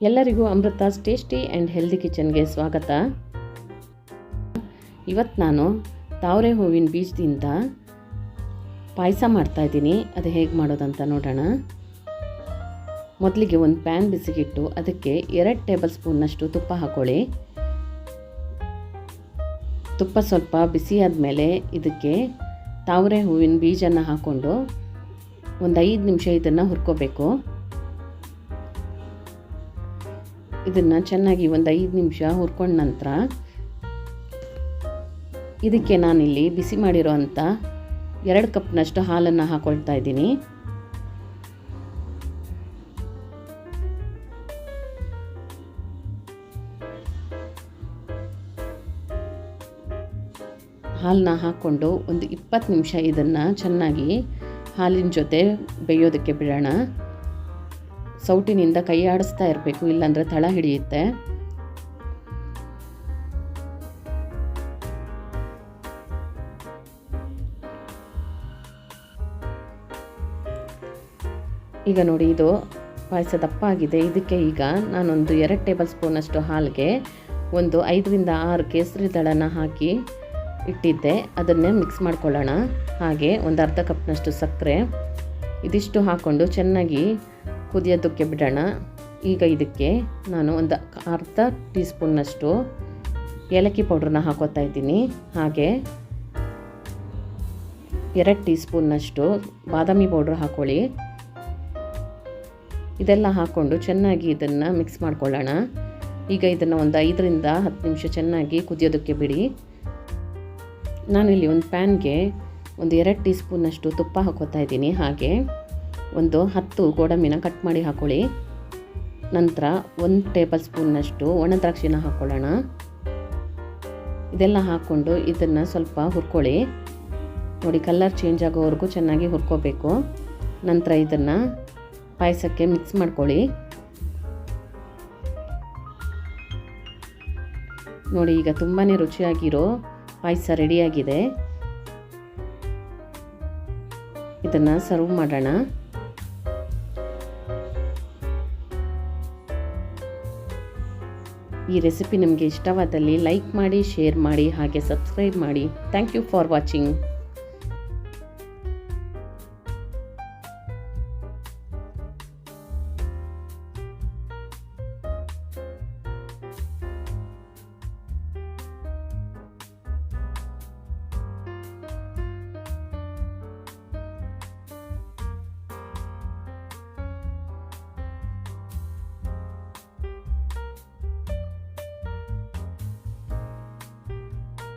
ಎಲ್ಲರಿಗೂ Amrutha's tasty and healthy ಕಿಚನ್ಗೆ ಸ್ವಾಗತ. ಇವತ್ತು ನಾನು ತಾವರೆ ಹೂವಿನ ಬೀಜದಿಂದ ಪಾಯಸ ಮಾಡ್ತಾಯಿದ್ದೀನಿ. ಅದು ಹೇಗೆ ಮಾಡೋದಂತ ನೋಡೋಣ. ಮೊದಲಿಗೆ ಒಂದು ಪ್ಯಾನ್ ಬಿಸಿಗಿಟ್ಟು ಅದಕ್ಕೆ 2 ಟೇಬಲ್ ಸ್ಪೂನ್ನಷ್ಟು ತುಪ್ಪ ಹಾಕ್ಕೊಳ್ಳಿ. ತುಪ್ಪ ಸ್ವಲ್ಪ ಬಿಸಿ ಆದಮೇಲೆ ಇದಕ್ಕೆ ತಾವರೆ ಹೂವಿನ ಬೀಜನ ಹಾಕ್ಕೊಂಡು ಒಂದು 5 ನಿಮಿಷ ಇದನ್ನು ಹುರ್ಕೋಬೇಕು. ಇದನ್ನು ಚೆನ್ನಾಗಿ ಒಂದು 5 ನಿಮಿಷ ಹುರ್ಕೊಂಡ ನಂತರ ಇದಕ್ಕೆ ನಾನಿಲ್ಲಿ ಬಿಸಿ ಮಾಡಿರೋ ಅಂಥ 2 ಕಪ್ನಷ್ಟು ಹಾಲನ್ನು ಹಾಕ್ಕೊಳ್ತಾ ಇದ್ದೀನಿ. ಹಾಲನ್ನ ಹಾಕ್ಕೊಂಡು ಒಂದು 20 ನಿಮಿಷ ಇದನ್ನು ಚೆನ್ನಾಗಿ ಹಾಲಿನ ಜೊತೆ ಬೇಯೋದಕ್ಕೆ ಬಿಡೋಣ. ಸೌಟಿನಿಂದ ಕೈ ಆಡಿಸ್ತಾ ಇರಬೇಕು, ಇಲ್ಲಾಂದರೆ ತಳ ಹಿಡಿಯುತ್ತೆ. ಈಗ ನೋಡಿ, ಇದು ಪಾಯಸ ದಪ್ಪ ಆಗಿದೆ. ಇದಕ್ಕೆ ಈಗ ನಾನೊಂದು 2 ಟೇಬಲ್ ಸ್ಪೂನಷ್ಟು ಹಾಲಿಗೆ ಒಂದು 5ರಿಂದ 6 ಕೇಸರಿ ದಳನ ಹಾಕಿ ಇಟ್ಟಿದ್ದೆ. ಅದನ್ನೇ ಮಿಕ್ಸ್ ಮಾಡ್ಕೊಳ್ಳೋಣ. ಹಾಗೆ ಒಂದು ಅರ್ಧ ಕಪ್ನಷ್ಟು ಸಕ್ಕರೆ, ಇದಿಷ್ಟು ಹಾಕ್ಕೊಂಡು ಚೆನ್ನಾಗಿ ಕುದಿಯೋದಕ್ಕೆ ಬಿಡೋಣ. ಈಗ ಇದಕ್ಕೆ ನಾನು ಒಂದು ಅರ್ಧ ಟೀ ಸ್ಪೂನ್ನಷ್ಟು ಏಲಕ್ಕಿ ಪೌಡ್ರನ್ನ ಹಾಕೋತಾ ಇದ್ದೀನಿ. ಹಾಗೆ 2 ಟೀ ಸ್ಪೂನ್ನಷ್ಟು ಬಾದಾಮಿ ಪೌಡ್ರ್ ಹಾಕ್ಕೊಳ್ಳಿ. ಇದೆಲ್ಲ ಹಾಕ್ಕೊಂಡು ಚೆನ್ನಾಗಿ ಇದನ್ನು ಮಿಕ್ಸ್ ಮಾಡ್ಕೊಳ್ಳೋಣ. ಈಗ ಇದನ್ನು ಒಂದು 5ರಿಂದ 10 ನಿಮಿಷ ಚೆನ್ನಾಗಿ ಕುದಿಯೋದಕ್ಕೆ ಬಿಡಿ. ನಾನಿಲ್ಲಿ ಒಂದು ಪ್ಯಾನ್ಗೆ ಒಂದು 2 ಟೀ ಸ್ಪೂನ್ನಷ್ಟು ತುಪ್ಪ ಹಾಕೋತಾ ಇದ್ದೀನಿ. ಹಾಗೆ ಒಂದು 10 ಗೋಡಂಬಿನ ಕಟ್ ಮಾಡಿ ಹಾಕ್ಕೊಳ್ಳಿ. ನಂತರ 1 ಟೇಬಲ್ ಸ್ಪೂನ್ನಷ್ಟು ಒಣ ದ್ರಾಕ್ಷಿನ ಹಾಕ್ಕೊಳ್ಳೋಣ. ಇದೆಲ್ಲ ಹಾಕ್ಕೊಂಡು ಇದನ್ನು ಸ್ವಲ್ಪ ಹುರ್ಕೊಳ್ಳಿ. ನೋಡಿ, ಕಲರ್ ಚೇಂಜ್ ಆಗೋವರೆಗೂ ಚೆನ್ನಾಗಿ ಹುರ್ಕೋಬೇಕು. ನಂತರ ಇದನ್ನು ಪಾಯಸಕ್ಕೆ ಮಿಕ್ಸ್ ಮಾಡ್ಕೊಳ್ಳಿ. ನೋಡಿ, ಈಗ ತುಂಬಾ ರುಚಿಯಾಗಿರೋ ಪಾಯಸ ರೆಡಿಯಾಗಿದೆ. ಇದನ್ನು ಸರ್ವ್ ಮಾಡೋಣ. ಈ ರೆಸಿಪಿ ನಿಮಗೆ ಇಷ್ಟವಾದಲ್ಲಿ ಲೈಕ್ ಮಾಡಿ, ಶೇರ್ ಮಾಡಿ, ಹಾಗೆ ಸಬ್ಸ್ಕ್ರೈಬ್ ಮಾಡಿ. Thank you for watching.